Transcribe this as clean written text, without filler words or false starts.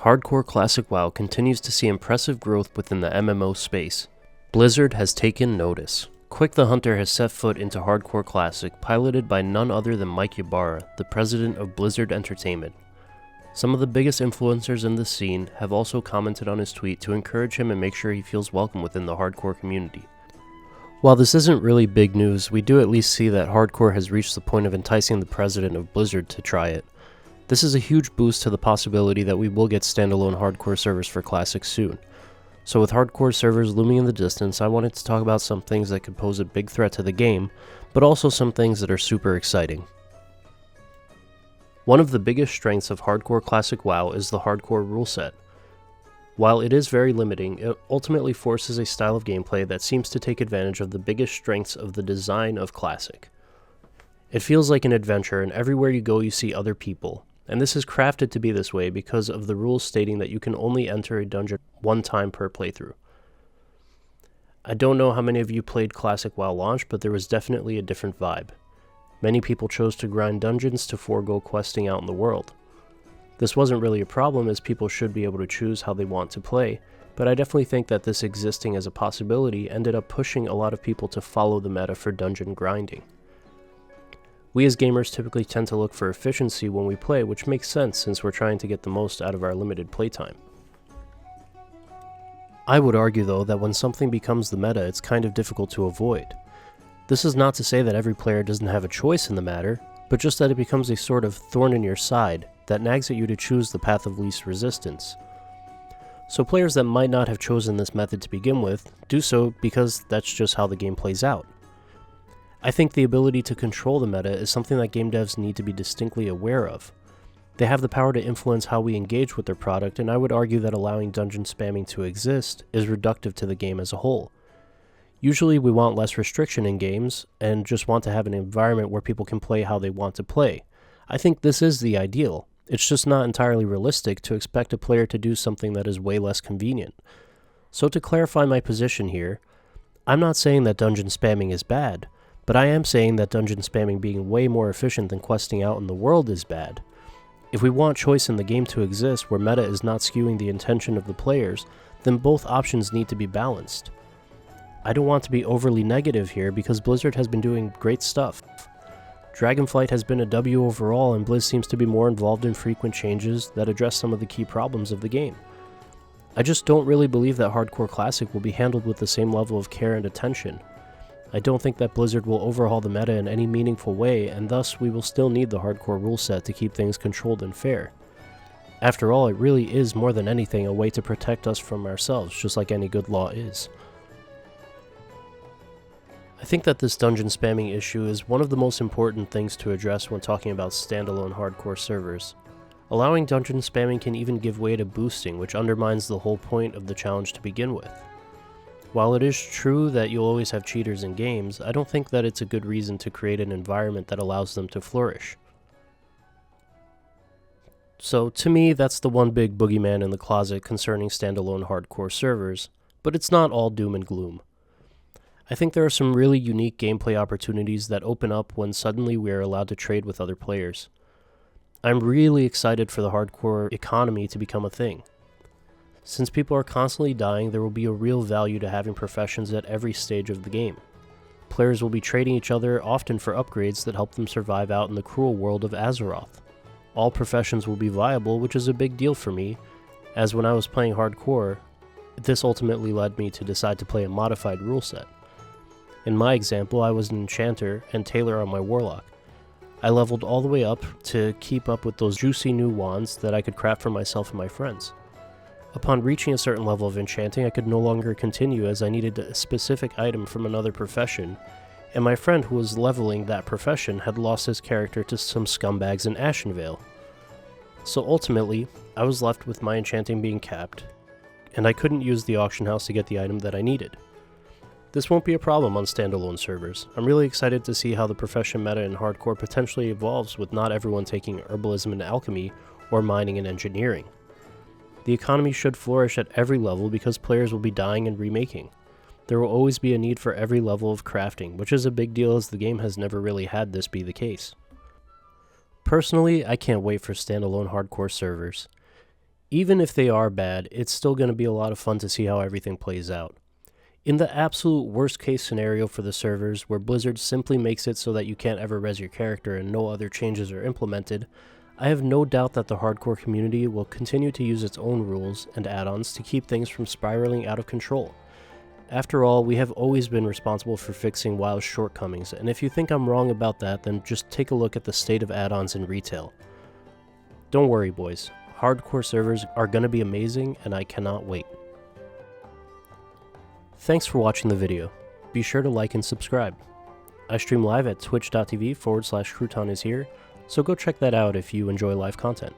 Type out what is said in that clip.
Hardcore Classic WoW continues to see impressive growth within the MMO space. Blizzard has taken notice. Quick the Hunter has set foot into Hardcore Classic, piloted by none other than Mike Ybarra, the president of Blizzard Entertainment. Some of the biggest influencers in the scene have also commented on his tweet to encourage him and make sure he feels welcome within the hardcore community. While this isn't really big news, we do at least see that hardcore has reached the point of enticing the president of Blizzard to try it. This is a huge boost to the possibility that we will get standalone hardcore servers for Classic soon. So with hardcore servers looming in the distance, I wanted to talk about some things that could pose a big threat to the game, but also some things that are super exciting. One of the biggest strengths of Hardcore Classic WoW is the hardcore rule set. While it is very limiting, it ultimately forces a style of gameplay that seems to take advantage of the biggest strengths of the design of Classic. It feels like an adventure, and everywhere you go you see other people, and this is crafted to be this way because of the rules stating that you can only enter a dungeon one time per playthrough. I don't know how many of you played Classic WoW launch, but there was definitely a different vibe. Many people chose to grind dungeons to forego questing out in the world. This wasn't really a problem, as people should be able to choose how they want to play, but I definitely think that this existing as a possibility ended up pushing a lot of people to follow the meta for dungeon grinding. We as gamers typically tend to look for efficiency when we play, which makes sense since we're trying to get the most out of our limited playtime. I would argue though that when something becomes the meta, it's kind of difficult to avoid. This is not to say that every player doesn't have a choice in the matter, but just that it becomes a sort of thorn in your side that nags at you to choose the path of least resistance. So players that might not have chosen this method to begin with, do so because that's just how the game plays out. I think the ability to control the meta is something that game devs need to be distinctly aware of. They have the power to influence how we engage with their product, and I would argue that allowing dungeon spamming to exist is reductive to the game as a whole. Usually we want less restriction in games, and just want to have an environment where people can play how they want to play. I think this is the ideal. It's just not entirely realistic to expect a player to do something that is way less convenient. So to clarify my position here, I'm not saying that dungeon spamming is bad, but I am saying that dungeon spamming being way more efficient than questing out in the world is bad. If we want choice in the game to exist where meta is not skewing the intention of the players, then both options need to be balanced. I don't want to be overly negative here because Blizzard has been doing great stuff. Dragonflight has been a W overall, and Blizz seems to be more involved in frequent changes that address some of the key problems of the game. I just don't really believe that Hardcore Classic will be handled with the same level of care and attention. I don't think that Blizzard will overhaul the meta in any meaningful way, and thus we will still need the hardcore rule set to keep things controlled and fair. After all, it really is more than anything a way to protect us from ourselves, just like any good law is. I think that this dungeon spamming issue is one of the most important things to address when talking about standalone hardcore servers. Allowing dungeon spamming can even give way to boosting, which undermines the whole point of the challenge to begin with. While it is true that you'll always have cheaters in games, I don't think that it's a good reason to create an environment that allows them to flourish. So to me, that's the one big boogeyman in the closet concerning standalone hardcore servers, but it's not all doom and gloom. I think there are some really unique gameplay opportunities that open up when suddenly we are allowed to trade with other players. I'm really excited for the hardcore economy to become a thing. Since people are constantly dying, there will be a real value to having professions at every stage of the game. Players will be trading each other, often for upgrades that help them survive out in the cruel world of Azeroth. All professions will be viable, which is a big deal for me, as when I was playing hardcore, this ultimately led me to decide to play a modified rule set. In my example, I was an enchanter and tailor on my warlock. I leveled all the way up to keep up with those juicy new wands that I could craft for myself and my friends. Upon reaching a certain level of enchanting, I could no longer continue as I needed a specific item from another profession, and my friend who was leveling that profession had lost his character to some scumbags in Ashenvale. So ultimately, I was left with my enchanting being capped, and I couldn't use the auction house to get the item that I needed. This won't be a problem on standalone servers. I'm really excited to see how the profession meta in hardcore potentially evolves with not everyone taking herbalism and alchemy or mining and engineering. The economy should flourish at every level because players will be dying and remaking. There will always be a need for every level of crafting, which is a big deal as the game has never really had this be the case. Personally, I can't wait for standalone hardcore servers. Even if they are bad, it's still going to be a lot of fun to see how everything plays out. In the absolute worst case scenario for the servers, where Blizzard simply makes it so that you can't ever res your character and no other changes are implemented, I have no doubt that the hardcore community will continue to use its own rules and add-ons to keep things from spiraling out of control. After all, we have always been responsible for fixing WoW's shortcomings, and if you think I'm wrong about that, then just take a look at the state of add-ons in retail. Don't worry, boys. Hardcore servers are going to be amazing, and I cannot wait. Thanks for watching the video. Be sure to like and subscribe. I stream live at twitch.tv/crouton is here, so go check that out if you enjoy live content.